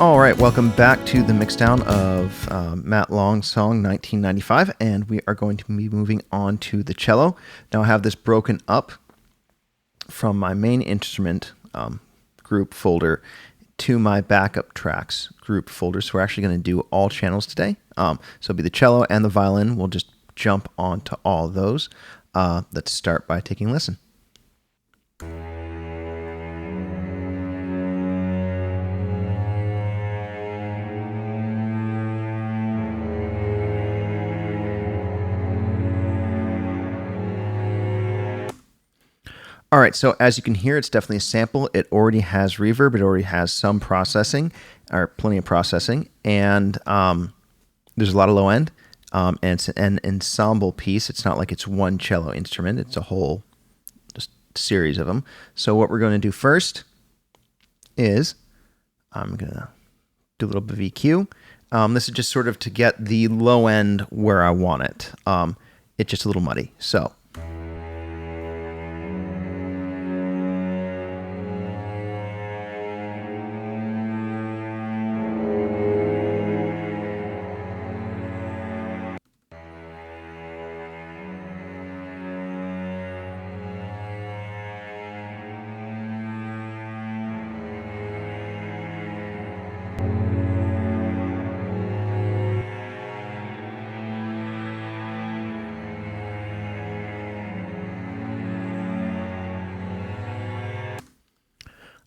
All right, welcome back to the mixdown of Matt Long's song 1995, and we are going to be moving on to the cello. Now I have this broken up from my main instrument group folder to my backup tracks group folder, so we're actually going to do all channels today. So it'll be the cello and the violin. We'll just jump onto all of those. Let's start by taking a listen. All right, so as you can hear, it's definitely a sample. It already has reverb. It already has some processing, or plenty of processing, and there's a lot of low end, and it's an ensemble piece. It's not like it's one cello instrument. It's a whole just series of them. So what we're going to do first is I'm going to do a little bit of EQ. This is just sort of to get the low end where I want it. It's just a little muddy, so.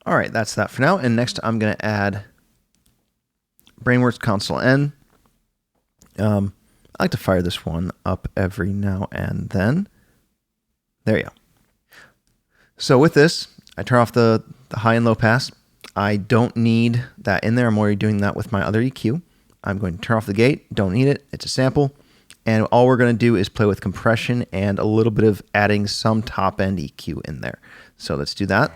All right, that's that for now. And next I'm going to add Brainworks Console N. I like to fire this one up every now and then. There you go. So with this, I turn off the high and low pass. I don't need that in there. I'm already doing that with my other EQ. I'm going to turn off the gate. Don't need it. It's a sample. And all we're going to do is play with compression and a little bit of adding some top end EQ in there. So let's do that.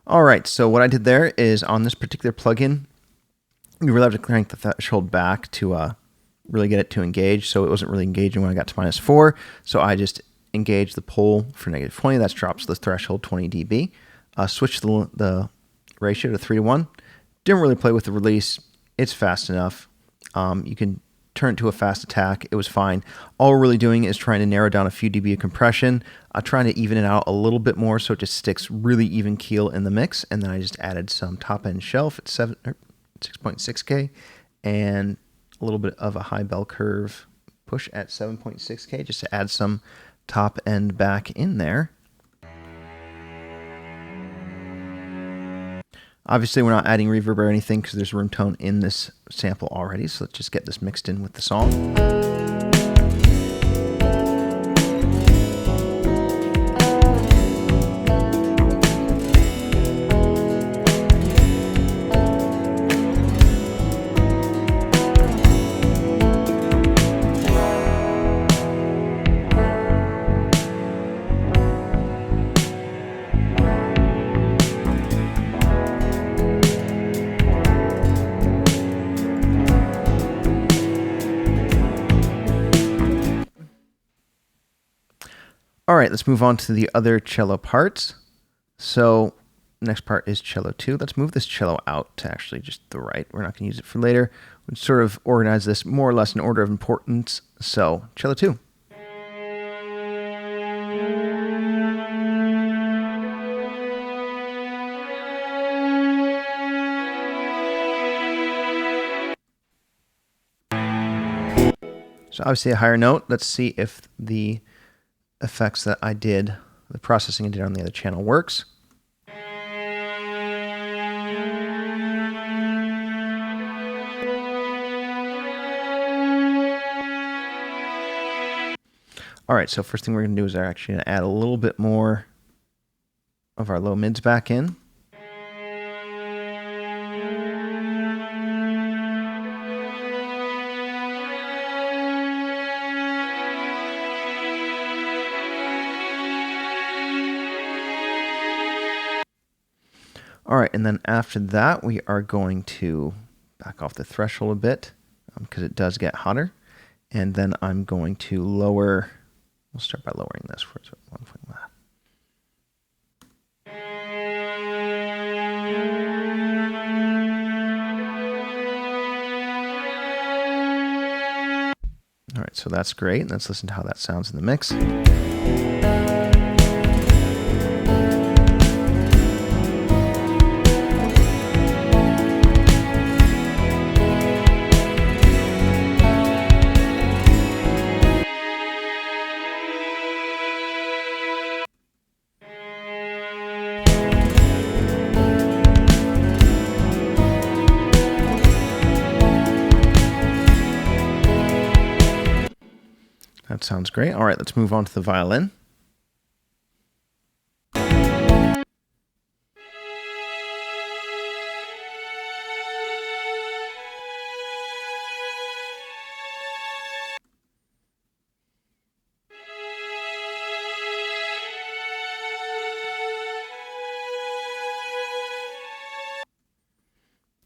All right, so what I did there is on this particular plugin, you really have to crank the threshold back to really get it to engage. So it wasn't really engaging when I got to -4. So I just engaged the pole for -20. That drops the threshold 20 dB. Switched the ratio to 3:1. Didn't really play with the release. It's fast enough. You can turn it to a fast attack. It was fine. All we're really doing is trying to narrow down a few dB of compression, trying to even it out a little bit more so it just sticks really even keel in the mix. And then I just added some top end shelf at 6.6K and a little bit of a high bell curve push at 7.6K just to add some top end back in there. Obviously, we're not adding reverb or anything because there's room tone in this sample already. So let's just get this mixed in with the song. All right, let's move on to the other cello parts. So next part is cello 2. Let's move this cello out to actually just the right. We're not going to use it for later. We'll sort of organize this more or less in order of importance. So cello 2. So obviously a higher note. Let's see if the effects that I did, the processing I did on the other channel works. All right, so first thing we're going to do is we're actually going to add a little bit more of our low mids back in. All right, and then after that, we are going to back off the threshold a bit because it does get hotter. And then I'm going to lower, we'll start by lowering this for 1.5. All right, so that's great. Let's listen to how that sounds in the mix. That sounds great. All right, let's move on to the violin.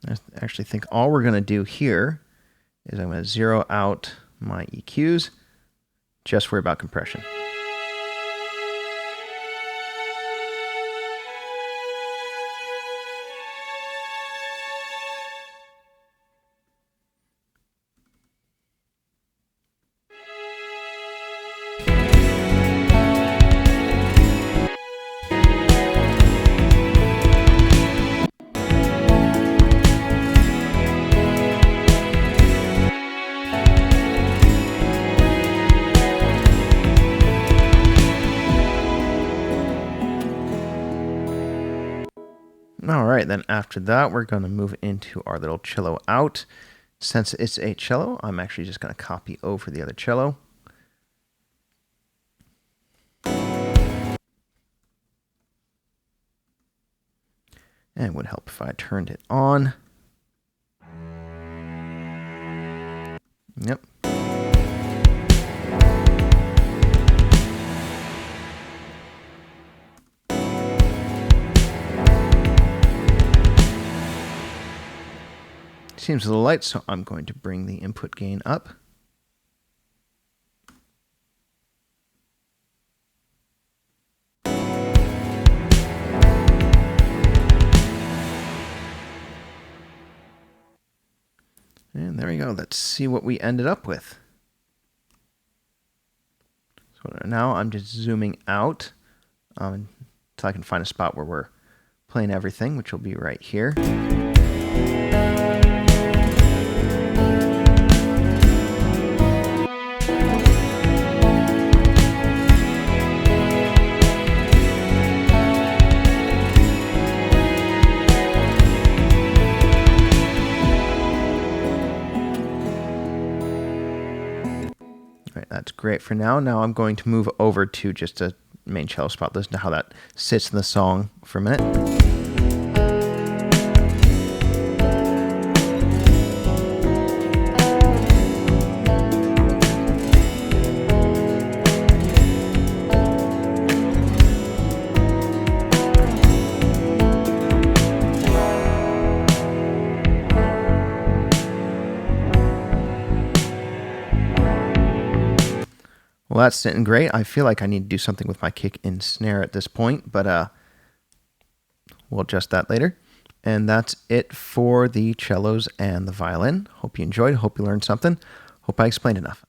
I actually think all we're going to do here is I'm going to zero out my EQs, just worry about compression. All right, then after that, we're going to move into our little cello out. Since it's a cello, I'm actually just going to copy over the other cello. And it would help if I turned it on. Yep. Seems a little light, so I'm going to bring the input gain up. And there we go. Let's see what we ended up with. So now I'm just zooming out until I can find a spot where we're playing everything, which will be right here. That's great for now. Now I'm going to move over to just a main cello spot. Listen to how that sits in the song for a minute. Well, that's sitting great. I feel like I need to do something with my kick and snare at this point, but we'll adjust that later. And that's it for the cellos and the violin. Hope you enjoyed. Hope you learned something. Hope I explained enough.